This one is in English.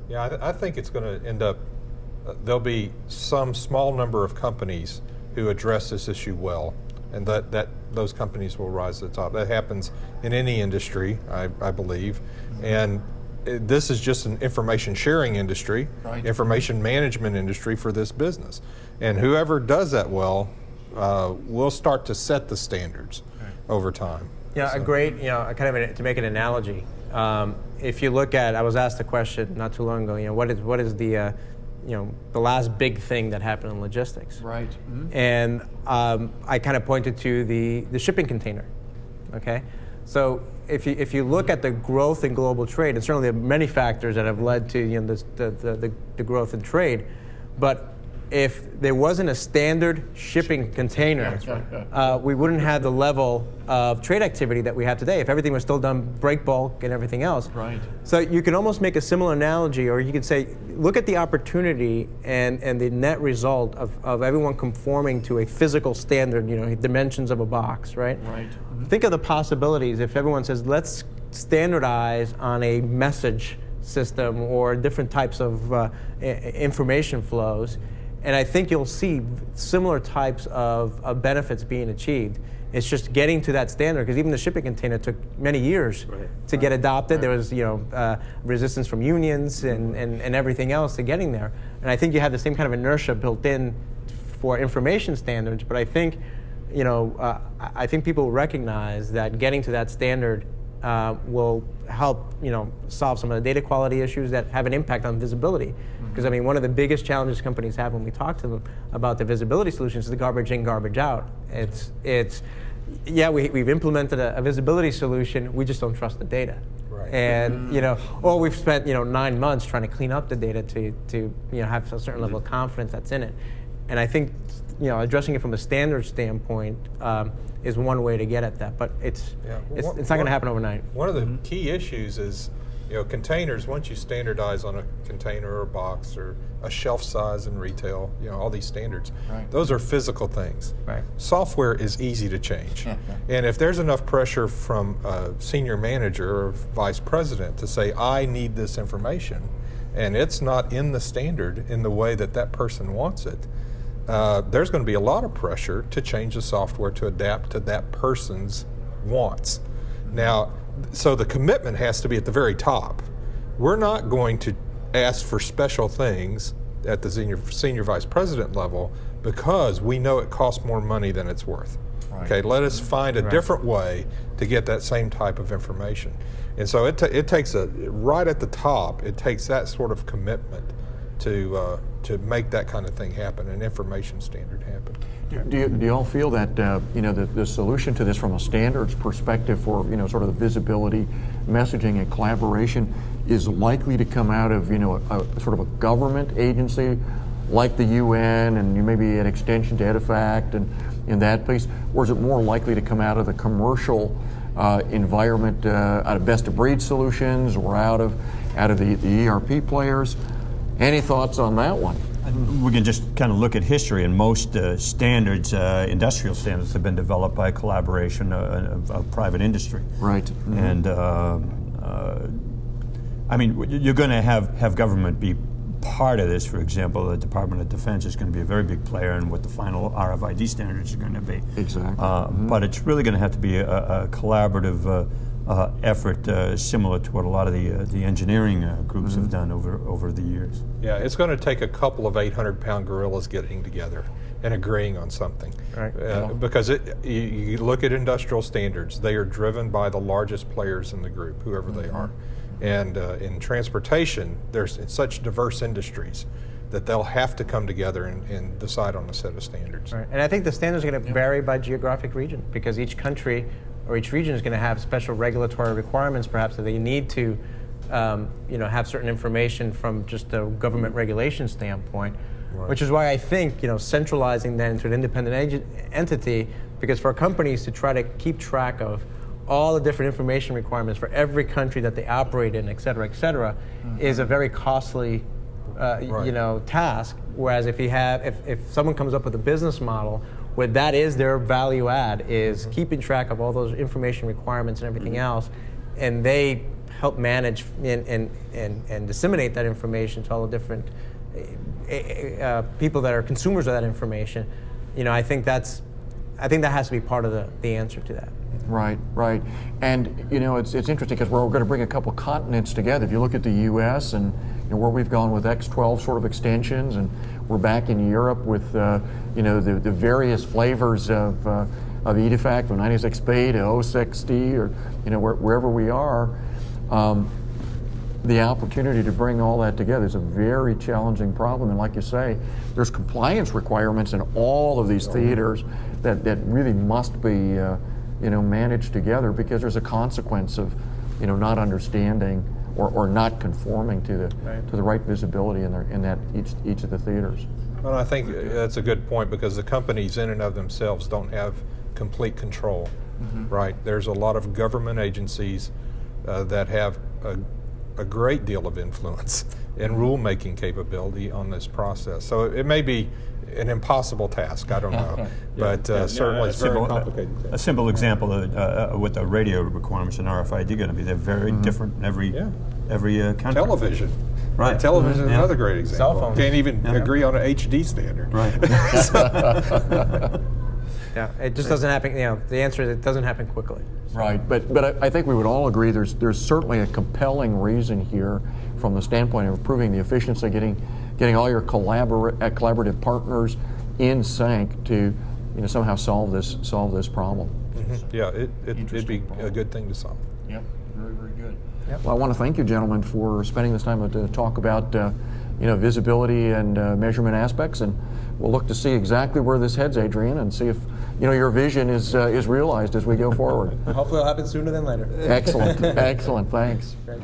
Yeah, I think it's going to end up, there'll be some small number of companies who address this issue well, and that those companies will rise to the top. That happens in any industry, I believe, and this is just an information sharing industry, information management industry for this business. And whoever does that well will start to set the standards over time. Yeah, so. A great, to make an analogy, if you look at, I was asked a question not too long ago, what is the, the last big thing that happened in logistics? Right. Mm-hmm. And I kind of pointed to the shipping container, okay? So if you look at the growth in global trade, and certainly there are many factors that have led to the growth in trade, but if there wasn't a standard shipping container, we wouldn't have the level of trade activity that we have today if everything was still done break bulk and everything else. Right. So you can almost make a similar analogy, or you could say, look at the opportunity and the net result of everyone conforming to a physical standard, dimensions of a box, right? Right. Mm-hmm. Think of the possibilities if everyone says, let's standardize on a message system or different types of information flows. And I think you'll see similar types of benefits being achieved. It's just getting to that standard, because even the shipping container took many years to get adopted. There was, resistance from unions and everything else to getting there. And I think you have the same kind of inertia built in for information standards. But I think, I think people recognize that getting to that standard will help, solve some of the data quality issues that have an impact on visibility. Because one of the biggest challenges companies have when we talk to them about the visibility solutions is the garbage in, garbage out. We've implemented a visibility solution, we just don't trust the data. Right. And or we've spent 9 months trying to clean up the data to have a certain level of confidence that's in it. And I think addressing it from a standard standpoint is one way to get at that, but it's not going to happen overnight. One of the key issues is, containers. Once you standardize on a container or a box or a shelf size in retail, all these standards, those are physical things. Right. Software is easy to change, and if there's enough pressure from a senior manager or vice president to say, I need this information, and it's not in the standard in the way that person wants it, there's going to be a lot of pressure to change the software to adapt to that person's wants. Now, so the commitment has to be at the very top. We're not going to ask for special things at the senior vice president level because we know it costs more money than it's worth. Right. Okay, let us find a different way to get that same type of information. And so it takes right at the top, it takes that sort of commitment to make that kind of thing happen, an information standard happen. Do you all feel that the solution to this from a standards perspective for sort of the visibility, messaging, and collaboration is likely to come out of a sort of a government agency like the UN and maybe an extension to EDIFACT and in that place, or is it more likely to come out of the commercial environment, out of best of breed solutions, or out of the ERP players? Any thoughts on that one? We can just kind of look at history, and most standards, industrial standards, have been developed by collaboration of private industry. Right. Mm-hmm. And you're going to have government be part of this. For example, the Department of Defense is going to be a very big player in what the final RFID standards are going to be. Exactly. But it's really going to have to be a collaborative effort similar to what a lot of the engineering groups have done over the years. Yeah, it's going to take a couple of 800-pound gorillas getting together and agreeing on something. Right. Because you look at industrial standards, they are driven by the largest players in the group, whoever they are. And in transportation, there's such diverse industries that they'll have to come together and decide on a set of standards. Right. And I think the standards are going to vary by geographic region, because each country or each region is going to have special regulatory requirements, perhaps, that they need to have certain information from just a government regulation standpoint, which is why I think centralizing that into an independent entity, because for companies to try to keep track of all the different information requirements for every country that they operate in, et cetera, is a very costly task. Whereas if someone comes up with a business model where that is their value add, is keeping track of all those information requirements and everything else, and they help manage and disseminate that information to all the different people that are consumers of that information, I think that has to be part of the answer to that. Right, right. And, it's interesting because we're going to bring a couple continents together. If you look at the U.S. and where we've gone with X12 sort of extensions, and we're back in Europe with, the various flavors of EDIFACT from 96B to 060 or, wherever we are, the opportunity to bring all that together is a very challenging problem. And like you say, there's compliance requirements in all of these theaters that really must be managed together, because there's a consequence of not understanding or not conforming to the right visibility in that each of the theaters. Well, I think that's a good point, because the companies in and of themselves don't have complete control, right? There's a lot of government agencies that have a great deal of influence and rulemaking capability on this process. So it may be an impossible task, I don't know, but certainly it's very complicated. A simple example of what the radio requirements in RFID are going to be, they're very different in every country. Television. Right. Television is another great example. Cell phones. Can't even agree on an HD standard. Right. Yeah, it just doesn't happen. The answer is it doesn't happen quickly. Right, but I think we would all agree there's certainly a compelling reason here from the standpoint of improving the efficiency, getting all your collaborative partners in sync to somehow solve this problem. Yeah, it'd be a good thing to solve. Yep, very, very good. Yep. Well, I want to thank you, gentlemen, for spending this time to talk about visibility and measurement aspects, and we'll look to see exactly where this heads, Adrian, and see if your vision is realized as we go forward. Hopefully it'll happen sooner than later. Excellent, excellent, thanks. Great.